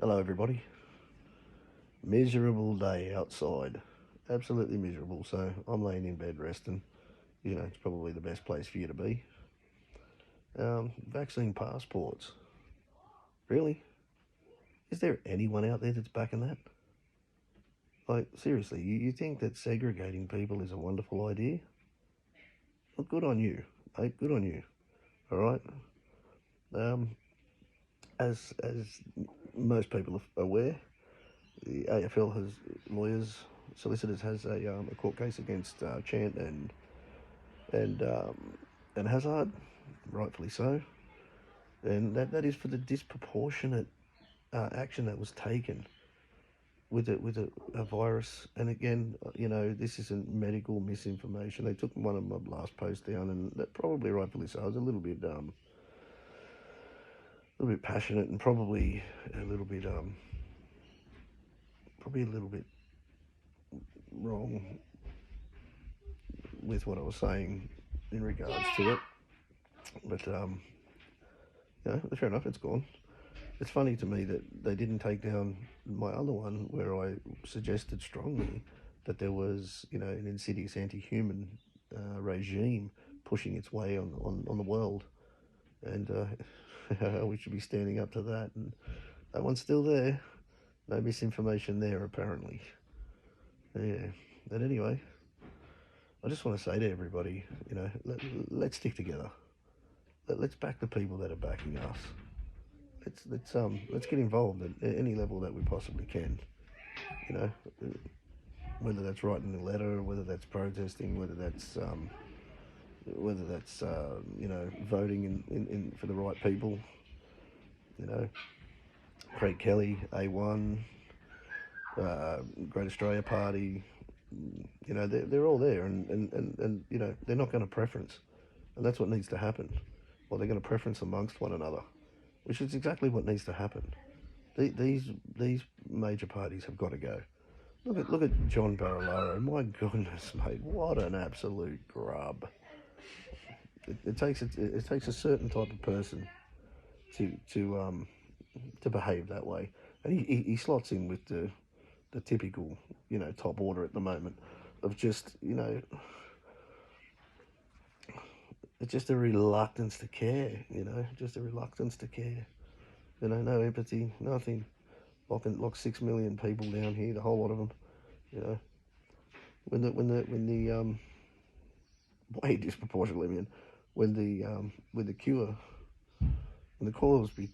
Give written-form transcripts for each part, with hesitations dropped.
Hello, everybody. Miserable day outside. Absolutely miserable. So I'm laying in bed resting. It's probably the best place for you to be. Vaccine passports. Really? Is there anyone out there that's backing that? Like, seriously, you think that segregating people is a wonderful idea? Well, good on you, mate. Good on you. All right. Um, as most people are aware, the AFL has lawyers, solicitors has a court case against Chant and and Hazard, rightfully so, and that is for the disproportionate action that was taken with a virus. And again, this isn't medical misinformation. They took one of my last posts down, and that probably rightfully so. I was a little bit passionate, and probably a little bit probably a little bit wrong with what I was saying in regards to it. But fair enough. It's gone. It's funny to me that they didn't take down my other one where I suggested strongly that there was, an insidious anti-human regime pushing its way on the world, and we should be standing up to that. And that one's still there. No misinformation there, apparently. Yeah. But anyway, I just want to say to everybody, let's stick together. Let's back the people that are backing us. Let's get involved at any level that we possibly can. You know, whether that's writing a letter, whether that's protesting, whether that's voting in for the right people. You know, Craig Kelly, A1, Great Australia Party. They're all there, and they're not going to preference, and that's what needs to happen. Well, they're going to preference amongst one another, which is exactly what needs to happen. These major parties have got to go. Look at John Barilaro. My goodness, mate, what an absolute grub. It takes a certain type of person to behave that way, and he slots in with the typical top order at the moment of just it's just a reluctance to care, just a reluctance to care. No empathy, nothing. Lock 6 million people down here, the whole lot of them. You know, when the way disproportionately, man, when the cure, when the cause be,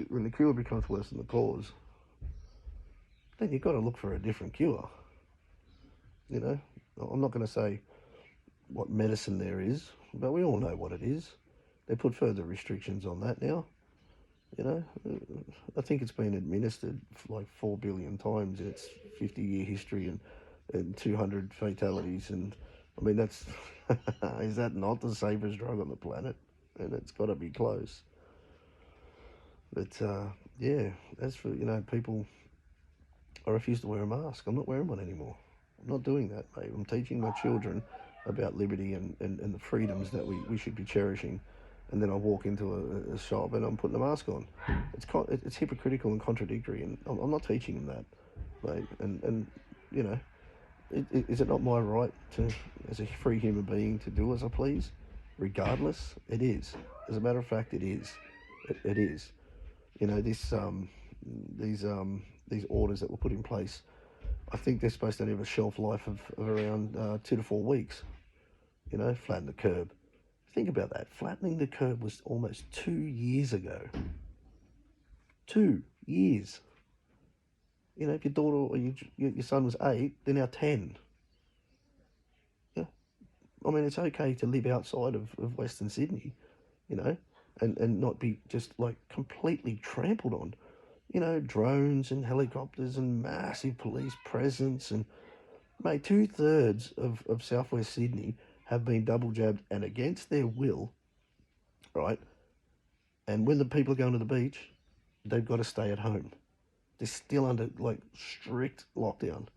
when the cure becomes worse than the cause, then you've got to look for a different cure. I'm not going to say what medicine there is, but we all know what it is. They put further restrictions on that now. I think it's been administered like 4 billion times in its 50-year history, and 200 fatalities. And I mean, that's is that not the safest drug on the planet? And it's got to be close. But yeah, as for people, I refuse to wear a mask. I'm not wearing one anymore. I'm not doing that, mate. I'm teaching my children about liberty and the freedoms that we should be cherishing. And then I walk into a shop and I'm putting a mask on. It's hypocritical and contradictory, and I'm not teaching them that, mate. And you know, is it not my right to, as a free human being, to do as I please, regardless? It is. As a matter of fact, it is. It is. These orders that were put in place, I think they're supposed to have a shelf life of around 2 to 4 weeks. Flatten the curb. Think about that. Flattening the curb was almost 2 years ago. 2 years. If your daughter or your son was 8, they're now 10. Yeah. I mean, it's okay to live outside of Western Sydney, and not be just like completely trampled on. Drones and helicopters and massive police presence. And, mate, 2/3 of southwest Sydney have been double jabbed and against their will, right? And when the people are going to the beach, they've got to stay at home. They're still under like strict lockdown.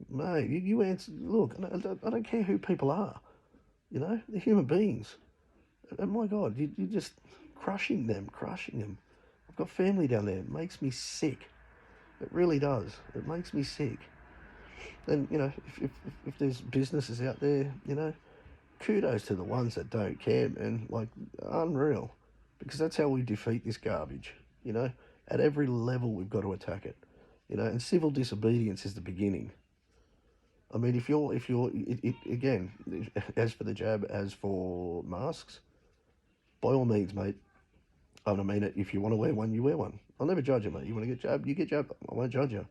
Mate, you answer. Look, I don't care who people are. They're human beings. And my God, you're just crushing them. I've got family down there. It makes me sick. It really does. It makes me sick. And, if there's businesses out there, kudos to the ones that don't care, man. Like, unreal. Because that's how we defeat this garbage, you know? At every level, we've got to attack it, and civil disobedience is the beginning. I mean, again, as for the jab, as for masks, by all means, mate. I mean it. If you want to wear one, you wear one. I'll never judge you, mate. You want to get jabbed, you get jabbed. I won't judge you.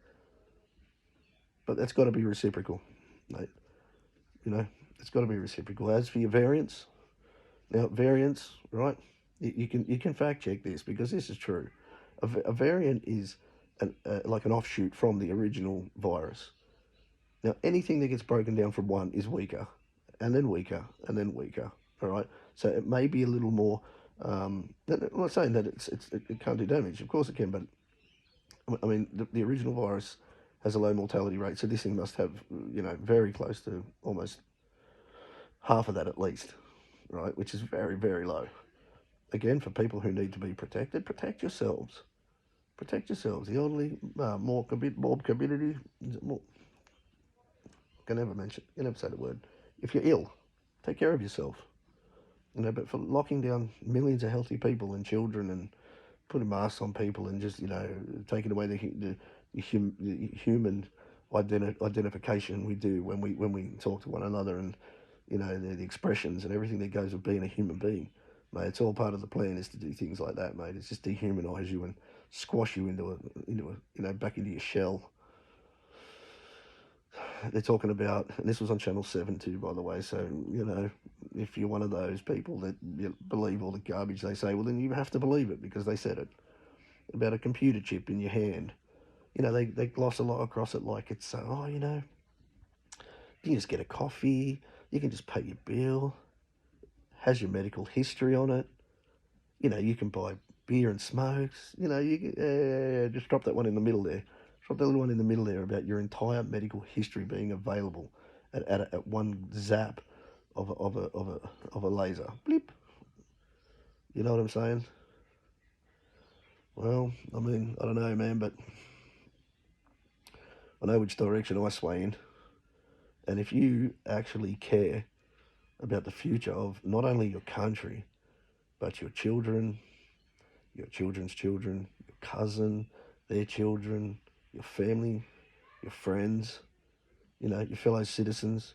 But that's got to be reciprocal, mate. It's got to be reciprocal. As for your variants, now variants, right? You can fact check this because this is true. A variant is like an offshoot from the original virus. Now, anything that gets broken down from one is weaker, and then weaker, and then weaker. All right. So it may be a little more. I'm not saying that it can't do damage. Of course it can, but I mean the original virus has a low mortality rate, so this thing must have very close to almost half of that at least, right? Which is very, very low. Again, for people who need to be protected, protect yourselves. Protect yourselves. The only morbidity, more, I can never say the word. If you're ill, take care of yourself. But for locking down millions of healthy people and children and putting masks on people and just, taking away the human identification we do when we talk to one another and, the expressions and everything that goes with being a human being. Mate, it's all part of the plan is to do things like that, mate. It's just dehumanise you and squash you back into your shell. They're talking about, and this was on Channel 7 too, by the way, so, if you're one of those people that believe all the garbage they say, well, then you have to believe it because they said it. About a computer chip in your hand. They gloss a lot across it like it's, you can just get a coffee, you can just pay your bill, has your medical history on it, you can buy beer and smokes, just drop that one in the middle there. Drop that little one in the middle there about your entire medical history being available at one zap of a laser. Blip. You know what I'm saying? Well, I mean, I don't know, man, but I know which direction I sway in. And if you actually care about the future of not only your country, but your children, your children's children, your cousin, their children, your family, your friends, your fellow citizens,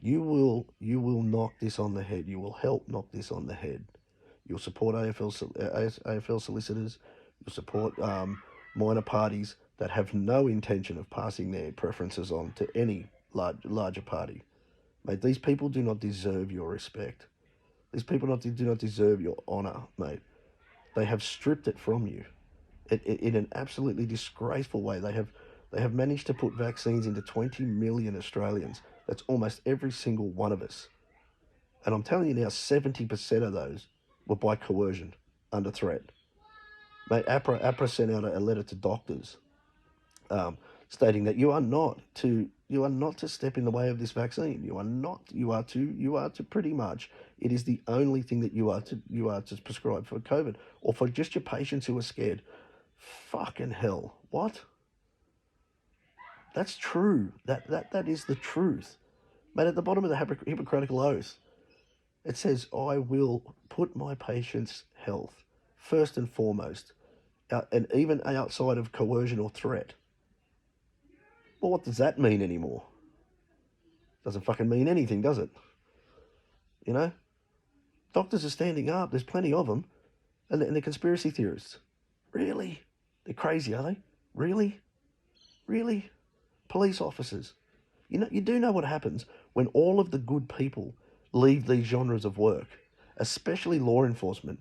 you will knock this on the head. You will help knock this on the head. You'll support AFL solicitors. You'll support minor parties that have no intention of passing their preferences on to any larger party. Mate, these people do not deserve your respect. These people do not deserve your honour, mate. They have stripped it from you. In an absolutely disgraceful way. They have managed to put vaccines into 20 million Australians. That's almost every single one of us. And I'm telling you now, 70% of those were by coercion, under threat. Mate, APRA sent out a letter to doctors stating that you are not to step in the way of this vaccine. You are to pretty much, it is the only thing that you are to prescribe for COVID or for just your patients who are scared. Fucking hell. What? That's true. That is the truth. Mate, at the bottom of the Hippocratic Oath, it says, I will put my patient's health first and foremost, and even outside of coercion or threat. Well, what does that mean anymore? Doesn't fucking mean anything, does it? Doctors are standing up. There's plenty of them. And they're conspiracy theorists. Really? They're crazy, are they? Really? Really? Police officers. You do know what happens when all of the good people leave these genres of work, especially law enforcement.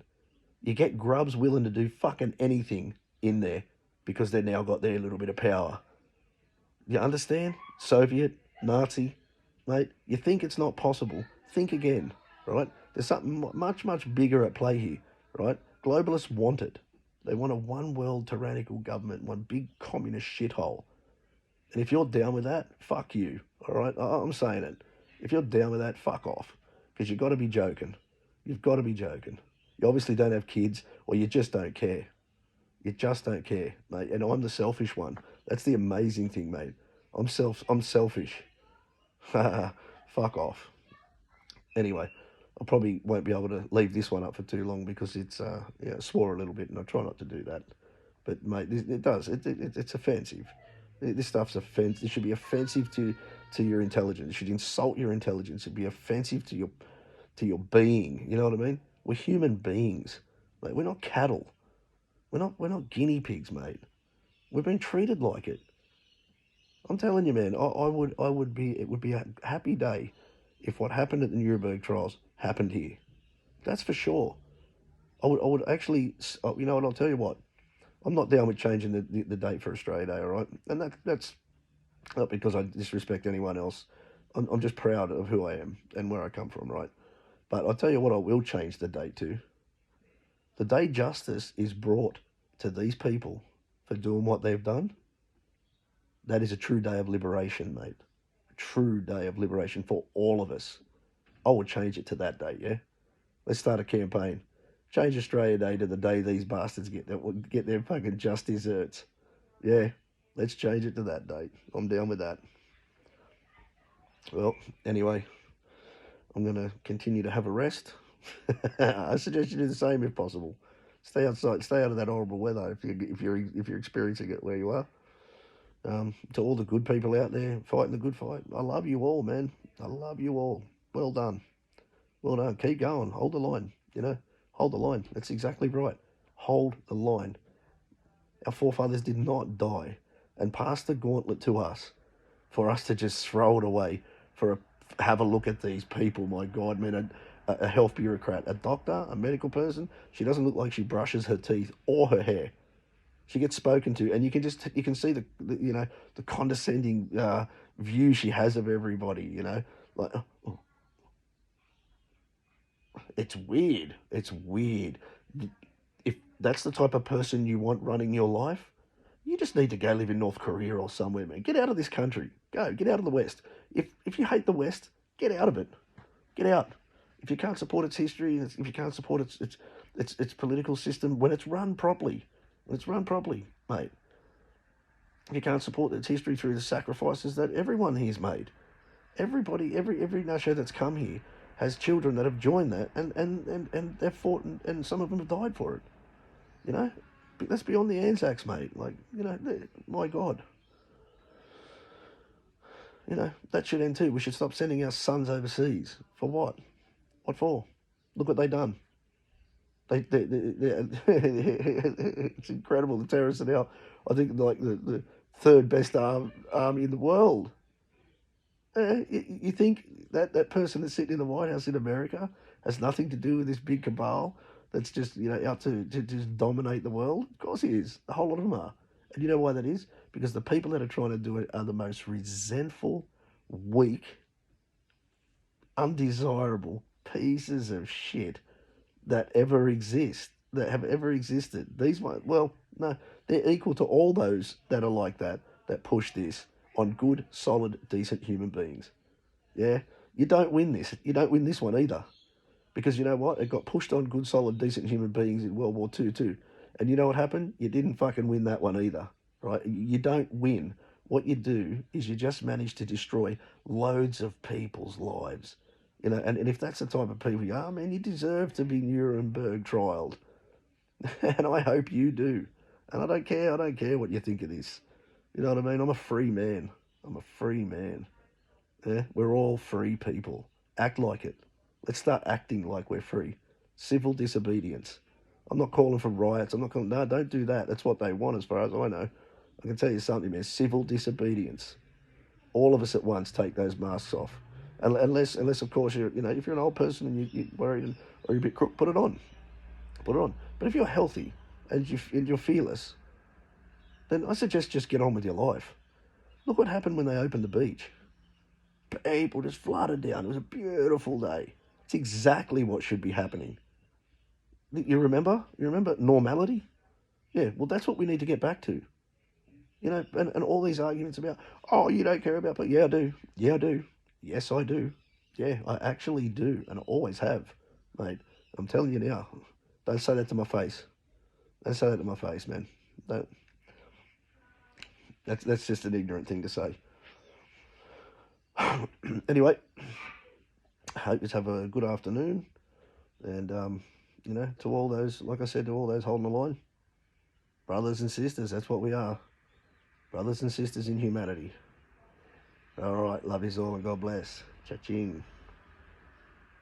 You get grubs willing to do fucking anything in there because they've now got their little bit of power. You understand? Soviet, Nazi, mate, you think it's not possible. Think again, right? There's something much, much bigger at play here, right? Globalists want it. They want a one-world tyrannical government, one big communist shithole. And if you're down with that, fuck you, all right? I'm saying it. If you're down with that, fuck off. Because you've got to be joking. You've got to be joking. You obviously don't have kids or you just don't care. You just don't care, mate. And I'm the selfish one. That's the amazing thing, mate. I'm selfish. Fuck off. Anyway, I probably won't be able to leave this one up for too long because it's swore a little bit, and I try not to do that. But mate, it does. It's offensive. This stuff's offensive. It should be offensive to your intelligence. It should insult your intelligence. It'd be offensive to your being. You know what I mean? We're human beings. Mate, we're not cattle. We're not guinea pigs, mate. We've been treated like it. I'm telling you, man. It would be a happy day if what happened at the Nuremberg trials happened here. That's for sure. I would actually, you know what? I'll tell you what. I'm not down with changing the date for Australia Day, all right? And that's not because I disrespect anyone else. I'm just proud of who I am and where I come from, right? But I'll tell you what, I will change the date to. The day justice is brought to these people for doing what they've done, that is a true day of liberation, mate. A true day of liberation for all of us. I would change it to that date, yeah? Let's start a campaign. Change Australia Day to the day these bastards get their fucking just desserts. Yeah, let's change it to that date. I'm down with that. Well, anyway, I'm going to continue to have a rest. I suggest you do the same if possible. Stay outside. Stay out of that horrible weather if you're experiencing it where you are. To all the good people out there fighting the good fight, I love you all, man. I love you all. Well done. Well done. Keep going. Hold the line. Hold the line. That's exactly right. Hold the line. Our forefathers did not die and pass the gauntlet to us for us to just throw it away. Have a look at these people. My God, man. A health bureaucrat, a doctor, a medical person. She doesn't look like she brushes her teeth or her hair. She gets spoken to, and you can see the condescending view she has of everybody. Like, oh, it's weird. It's weird. If that's the type of person you want running your life, you just need to go live in North Korea or somewhere, man. Get out of this country. Get out of the West. If you hate the West, get out of it. Get out. If you can't support its history, if you can't support its political system, when it's run properly, mate. If you can't support its history through the sacrifices that everyone here's made, everybody, every nasho that's come here has children that have joined that, and they've fought, and some of them have died for it. You know, that's beyond the Anzacs, mate. Like, my God. That should end too. We should stop sending our sons overseas. For what? What for? Look what they done. It's incredible. The terrorists are now, I think, like the third best army in the world. You think that person that's sitting in the White House in America has nothing to do with this big cabal that's just out to just dominate the world? Of course he is. A whole lot of them are. And you know why that is? Because the people that are trying to do it are the most resentful, weak, undesirable pieces of shit that have ever existed. These ones, well, no, they're equal to all those that are like that push this on good, solid, decent human beings. Yeah, you don't win this. You don't win this one either, because you know what? It got pushed on good, solid, decent human beings in World War II too, and you know what happened? You didn't fucking win that one either, right? You don't win. What you do is you just manage to destroy loads of people's lives. And if that's the type of people you are, man, you deserve to be Nuremberg trialed. And I hope you do. And I don't care what you think of this. You know what I mean? I'm a free man. I'm a free man. Yeah? We're all free people. Act like it. Let's start acting like we're free. Civil disobedience. I'm not calling for riots. No, don't do that. That's what they want as far as I know. I can tell you something, man. Civil disobedience. All of us at once take those masks off. Unless of course if you're an old person and you're worried or you're a bit crook, put it on. But if you're healthy and you're fearless, then I suggest just get on with your life. Look what happened when they opened the beach. People just flooded down. It was a beautiful day. It's exactly what should be happening. You remember? Normality? Yeah, well, that's what we need to get back to. And all these arguments about, oh, you don't care about, but yeah, I do. Yeah, I do. Yes, I do. Yeah, I actually do, and I always have, mate. I'm telling you now. Don't say that to my face. Don't say that to my face, man. Don't, that's just an ignorant thing to say. Anyway, hope you have a good afternoon. And, to all those, like I said, to all those holding the line, brothers and sisters, that's what we are. Brothers and sisters in humanity. All right, love you all and God bless. Cha-ching.